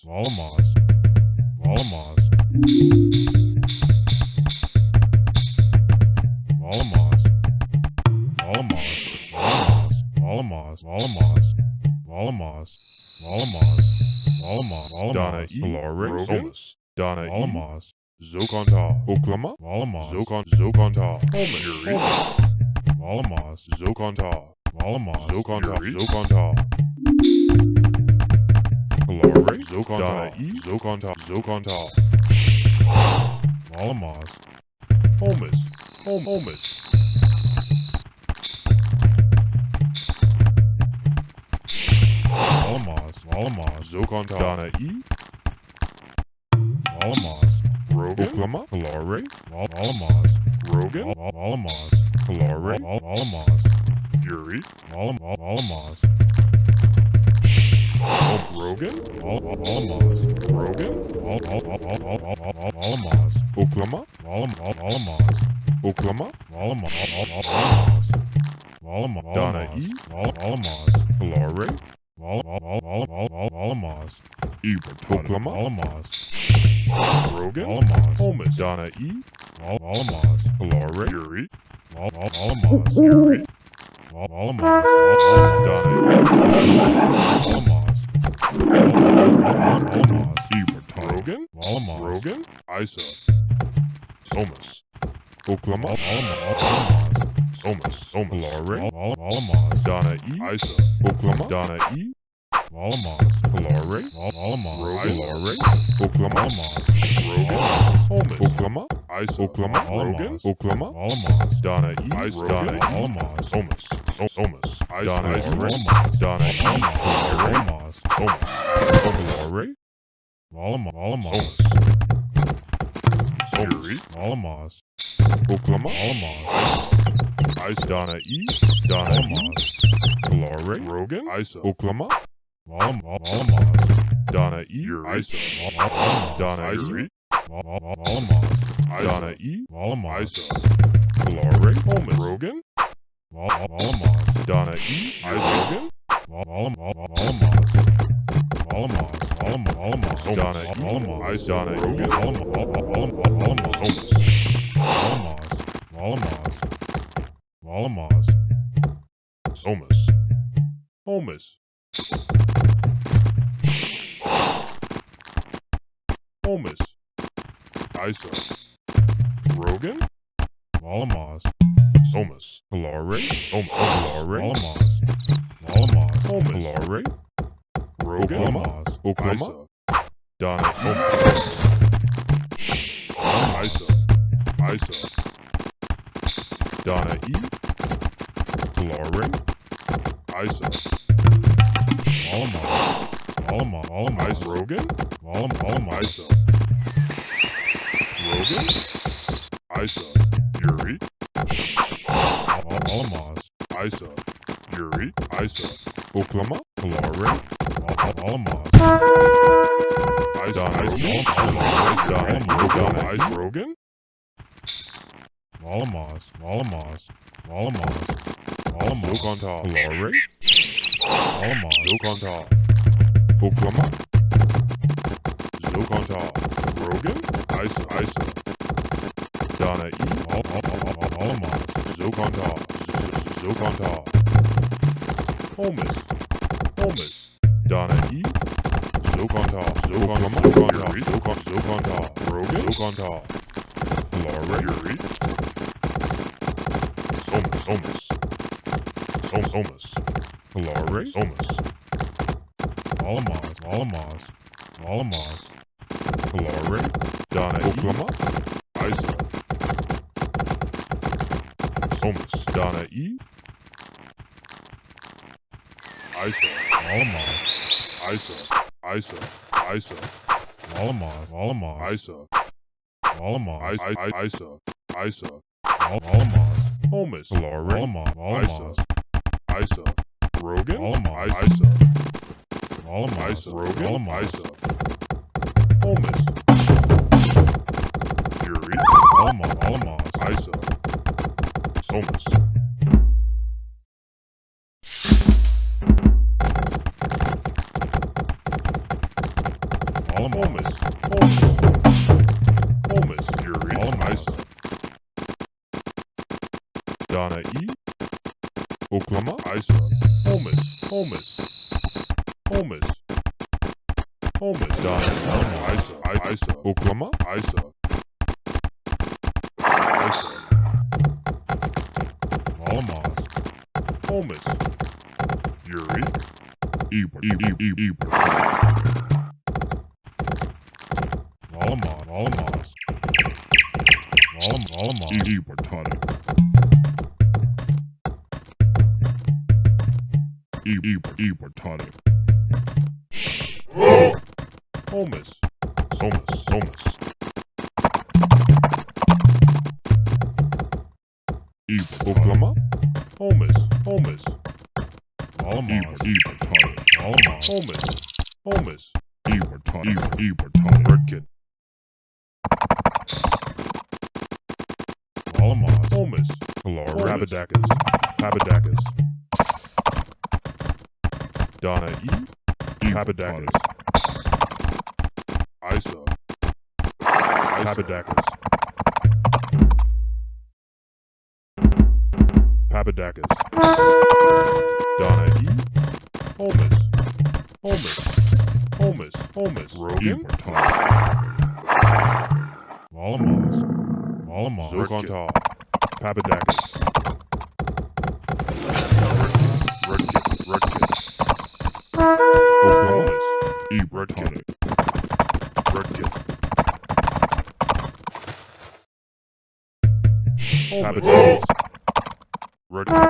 Volamos. Volamos. Volamos. Volamos. Volamos. Volamos. Volamos. Volamos. Volamos. Dana E. Glory. Somas. Dana E. Volamos. Zokonta. Oklama. Volamos. Zokonta. Holman. Yuri. Volamos. Zokonta. Volamos. Zokonta. Yuri. Zokonta. Glory. Zokonta. Dana E. Zokonta. Zokonta. Volamos. Holmes. Holmes. Volamos. Volamos. Zokonta. Dana E. Volamos. Rogan. Oklama. Glory. Volamos. Rogan. Volamos. Glory. Volamos. Yuri. Volamos. Rogan. Volamos. Rogan. Volamos. Oklama. Volamos. Oklama. Volamos. Dana E. Volamos. Glory. Volamos. Oklama. Volamos. Rogan. Volamos. Holmes. Dana E. Volamos. Glory. Yuri. Volamos. Yuri. Volamos. Dana Volamos. Rogan. Volamos. Rogan. Isa. Somas. Oklama. Somas. Somas. Glory. Volamos. Dana E. Isa. Oklama. Dana E. Volamos. Glory. Volamos. Rogan. Glory. Oklama. Rogan. Holmes. Oklama. Isa. Oklama. Rogan. Oklama. Volamos. Dana E. Isa. Dana E. Volamos. Somas. Somas. Dana E. Volamos. Dana E. Volamos. Somas. Glory. Volamos. Yuri. Volamos. Oklama. Volamos. Isa. Dana E. Dana E. Glory. Rogan. Isa. Oklama. Volamos. Dana E. Isa. Dana E. Volamos. Dana E. Volamos. Isa. Glory. Holman. Rogan. Volamos. Dana E. Isa. Rogan. Volamos. Dana E. Isa. Dana Rogan. Volamos. Somas. Holmes. Holmes. Isa. Rogan. Volamos. Somas. Glory. Glory. Volamos. Volamos. Holmes. Glory. Rogan. Volamos. Oklama. Donna. Isa. Isa. Donna E. Glory. Isa. Volamos. Volamos. Isa. Rogan. Volamos. Isa. Rogan. Isa. Yuri. Volamos. Isa. Yuri. Isa. Oklama. Glory. Volamos. Isa. Isa. Rogan. Volamos. Volamos. Volamos. Volamos. Zokonta. Glory. Volamos. Zokonta. Oklama. Zokonta. Rogan. Isa. Isa. Donna E. Volamos. Zokonta. Zokonta. Holmes. Holmes. Donna E. Zokonta. Zokonta. Zokonta. Rogan. Zokonta. Glory. Yuri. Somas. Somas. Glory. Somas. Volamos. Volamos. Volamos. Glory. Donna Oklama. Isa. Somas. Donna E. Isa. Volamos. Isa. Isa. Isa. Volamos. Volamos. Isa. Volamos. Isa. Isa. Volamos. Holmes. Glory. Volamos. Isa. Isa. Rogan. Volamos. Isa. Volamos. Isa. Rogan. Volamos. Isa. Holmes. Yuri. Volamos. Isa. Somas. Holmes, Holmes, Yuri, Isa, Donna E, Oklahoma, Isa, Holmes, Donna, Isa, Oklahoma, Isa, Holmes, Yuri, Ebert, Ebertonic. Holmes. Oklahoma. Holmes. Ebertonic. Holmes. Ebertonic. Redkin. Holmes. Rabadakis. Donna E. Rabadakis. Isa. Rabadakis. Pabadakis. Donna E. Holmes. Rogan. Zogonta. Pabadakis. Redkin. Oklahoma. Redkin. Pabadakis. Redkin.